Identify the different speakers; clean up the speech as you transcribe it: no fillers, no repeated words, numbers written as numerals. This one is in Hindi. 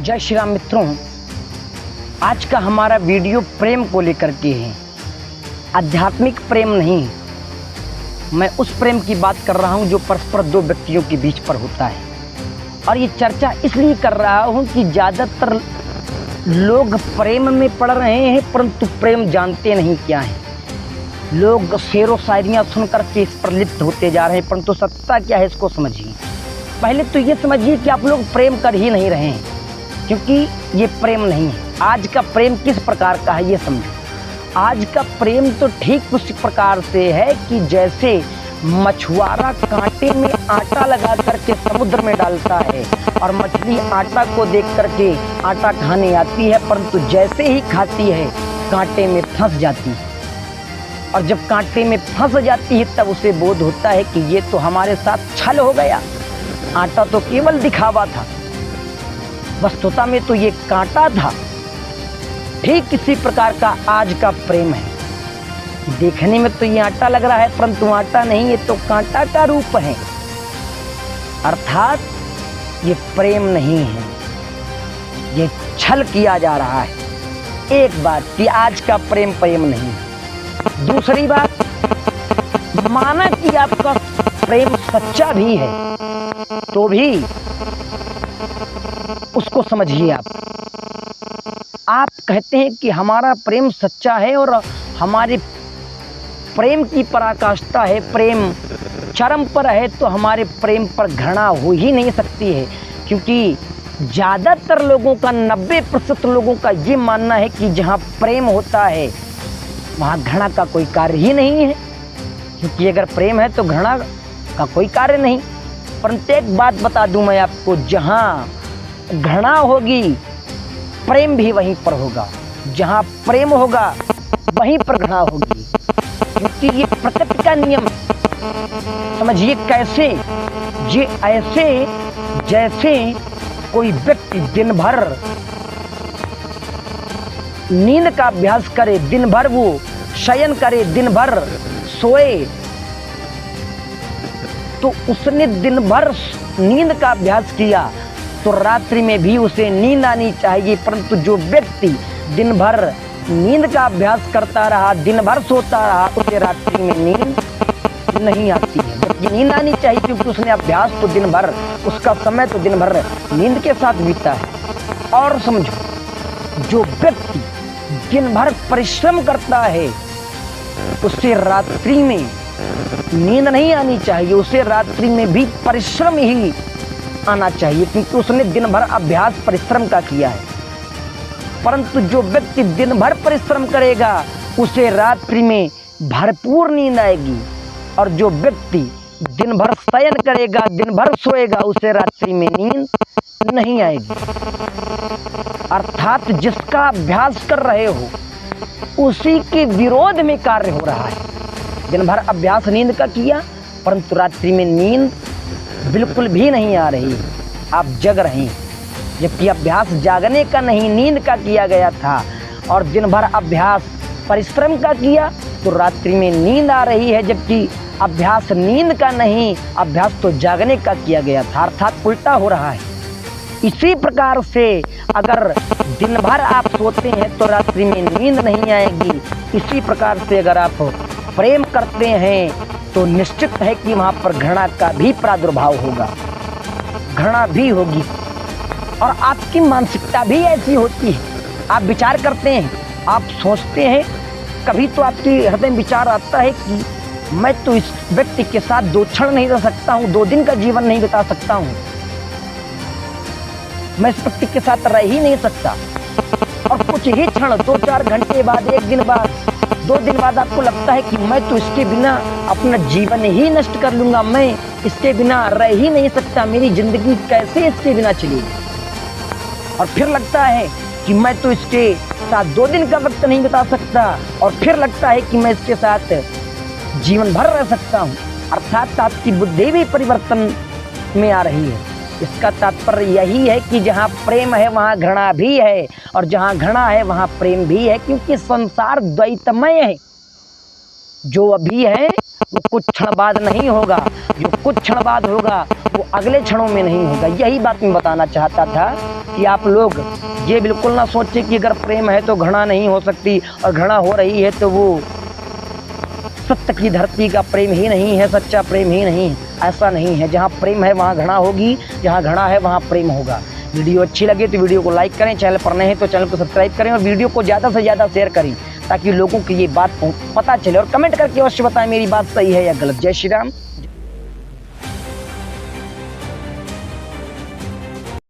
Speaker 1: जय श्री राम मित्रों, आज का हमारा वीडियो प्रेम को लेकर के है। आध्यात्मिक प्रेम नहीं, मैं उस प्रेम की बात कर रहा हूं जो परस्पर दो व्यक्तियों के बीच पर होता है। और ये चर्चा इसलिए कर रहा हूं कि ज़्यादातर लोग प्रेम में पड़ रहे हैं परंतु प्रेम जानते नहीं क्या है। लोग शेरों शायरियाँ सुनकर के इस पर लिप्त होते जा रहे हैं परंतु सत्ता क्या है इसको समझिए। पहले तो ये समझिए कि आप लोग प्रेम कर ही नहीं रहे हैं, क्योंकि ये प्रेम नहीं है। आज का प्रेम किस प्रकार का है ये समझो। आज का प्रेम तो ठीक उसी प्रकार से है कि जैसे मछुआरा कांटे में आटा लगा करके समुद्र में डालता है और मछली आटा को देख करके आटा खाने आती है, परंतु जैसे ही खाती है कांटे में फंस जाती है। और जब कांटे में फंस जाती है तब उसे बोध होता है कि ये तो हमारे साथ छल हो गया, आटा तो केवल दिखावा था, वस्तुता में तो ये कांटा था। ठीक इसी प्रकार का आज का प्रेम है। देखने में तो ये आटा लग रहा है परंतु आटा नहीं, ये तो कांटा का रूप है। अर्थात ये प्रेम नहीं है, ये छल किया जा रहा है। एक बात कि आज का प्रेम प्रेम नहीं है। दूसरी बात, माना कि आपका प्रेम सच्चा भी है तो भी उसको समझिए। आप कहते हैं कि हमारा प्रेम सच्चा है और हमारे प्रेम की पराकाष्ठा है, प्रेम चरम पर है, तो हमारे प्रेम पर घृणा हो ही नहीं सकती है। क्योंकि ज़्यादातर लोगों का 90% लोगों का ये मानना है कि जहाँ प्रेम होता है वहाँ घृणा का कोई कार्य ही नहीं है। क्योंकि अगर प्रेम है तो घृणा का कोई कार्य नहीं। परंतु एक बात बता दूं मैं आपको, जहाँ घृणा होगी प्रेम भी वहीं पर होगा, जहाँ प्रेम होगा वहीं पर घृणा होगी। क्योंकि ये प्रकृति का नियम समझिए। कैसे? ये ऐसे जैसे कोई व्यक्ति दिन भर नींद का अभ्यास करे, दिन भर वो शयन करे, दिन भर सोए, तो उसने दिन भर नींद का अभ्यास किया तो रात्रि में भी उसे नींद आनी चाहिए। परंतु जो व्यक्ति दिन भर नींद का अभ्यास करता रहा, दिन भर सोता रहा, उसे रात्रि में नींद नहीं आती है। जबकि नींद आनी चाहिए क्योंकि उसने अभ्यास तो दिन भर, उसका समय तो दिन भर नींद के साथ बीता है। और समझो, जो व्यक्ति दिन भर परिश्रम करता है उसे रात्रि में नींद नहीं आनी चाहिए, उसे रात्रि में भी परिश्रम ही आना चाहिए क्योंकि उसने दिन भर अभ्यास परिश्रम का किया है। परंतु जो व्यक्ति दिन भर परिश्रम करेगा उसे रात्रि में भरपूर नींद आएगी, और जो व्यक्ति दिन भर शयन करेगा, दिन भर सोएगा, उसे रात्रि में नींद नहीं आएगी। अर्थात जिसका अभ्यास कर रहे हो उसी के विरोध में कार्य हो रहा है। दिन भर अभ्यास नींद का किया परंतु रात्रि में नींद बिल्कुल भी नहीं आ रही, आप जग रहे हैं। जबकि अभ्यास जागने का नहीं, नींद का किया गया था, और दिन भर अभ्यास परिश्रम का किया तो रात्रि में नींद आ रही है। जबकि अभ्यास नींद का नहीं, अभ्यास तो जागने का किया गया था, अर्थात उल्टा हो रहा है। इसी प्रकार से अगर दिन भर आप सोते हैं तो रात्रि में नींद नहीं आएगी। इसी प्रकार से अगर आप प्रेम करते हैं तो निश्चित है कि वहाँ पर घृणा का भी प्रादुर्भाव होगा, घृणा भी होगी। और आपकी मानसिकता भी ऐसी होती है। आप विचार करते हैं, आप सोचते हैं, कभी तो आपके हृदय में विचार आता है कि मैं तो इस व्यक्ति के साथ 2 क्षण नहीं रह सकता हूँ, 2 दिन का जीवन नहीं बिता सकता हूँ, मैं इस व्यक्ति के साथ रह ही नहीं सकता। और कुछ ही क्षण, 2-4 घंटे बाद, 1 दिन बाद, 2 दिन बाद आपको लगता है कि मैं तो इसके बिना अपना जीवन ही नष्ट कर लूँगा, मैं इसके बिना रह ही नहीं सकता, मेरी ज़िंदगी कैसे इसके बिना चलेगी। और फिर लगता है कि मैं तो इसके साथ 2 दिन का वक्त नहीं बिता सकता, और फिर लगता है कि मैं इसके साथ जीवन भर रह सकता हूँ। अर्थात आपकी बुद्धि भी परिवर्तन में आ रही है। इसका तात्पर्य यही है कि जहाँ प्रेम है वहाँ घृणा भी है, और जहाँ घृणा है वहाँ प्रेम भी है। क्योंकि संसार द्वैतमय है, जो अभी है वो कुछ क्षण बाद नहीं होगा, जो कुछ क्षण बाद होगा वो अगले क्षणों में नहीं होगा। यही बात मैं बताना चाहता था कि आप लोग ये बिल्कुल ना सोचें कि अगर प्रेम है तो घृणा नहीं हो सकती, और घृणा हो रही है तो वो सत्य की धरती का प्रेम ही नहीं है, सच्चा प्रेम ही नहीं है। ऐसा नहीं है, जहाँ प्रेम है वहाँ घृणा होगी, जहाँ घृणा है वहाँ प्रेम होगा। वीडियो अच्छी लगे तो वीडियो को लाइक करें, चैनल पर नए हैं तो चैनल को सब्सक्राइब करें और वीडियो को ज़्यादा से ज़्यादा शेयर करें ताकि लोगों को ये बात पता चले, और कमेंट करके अवश्य बताएं मेरी बात सही है या गलत। जय श्री राम।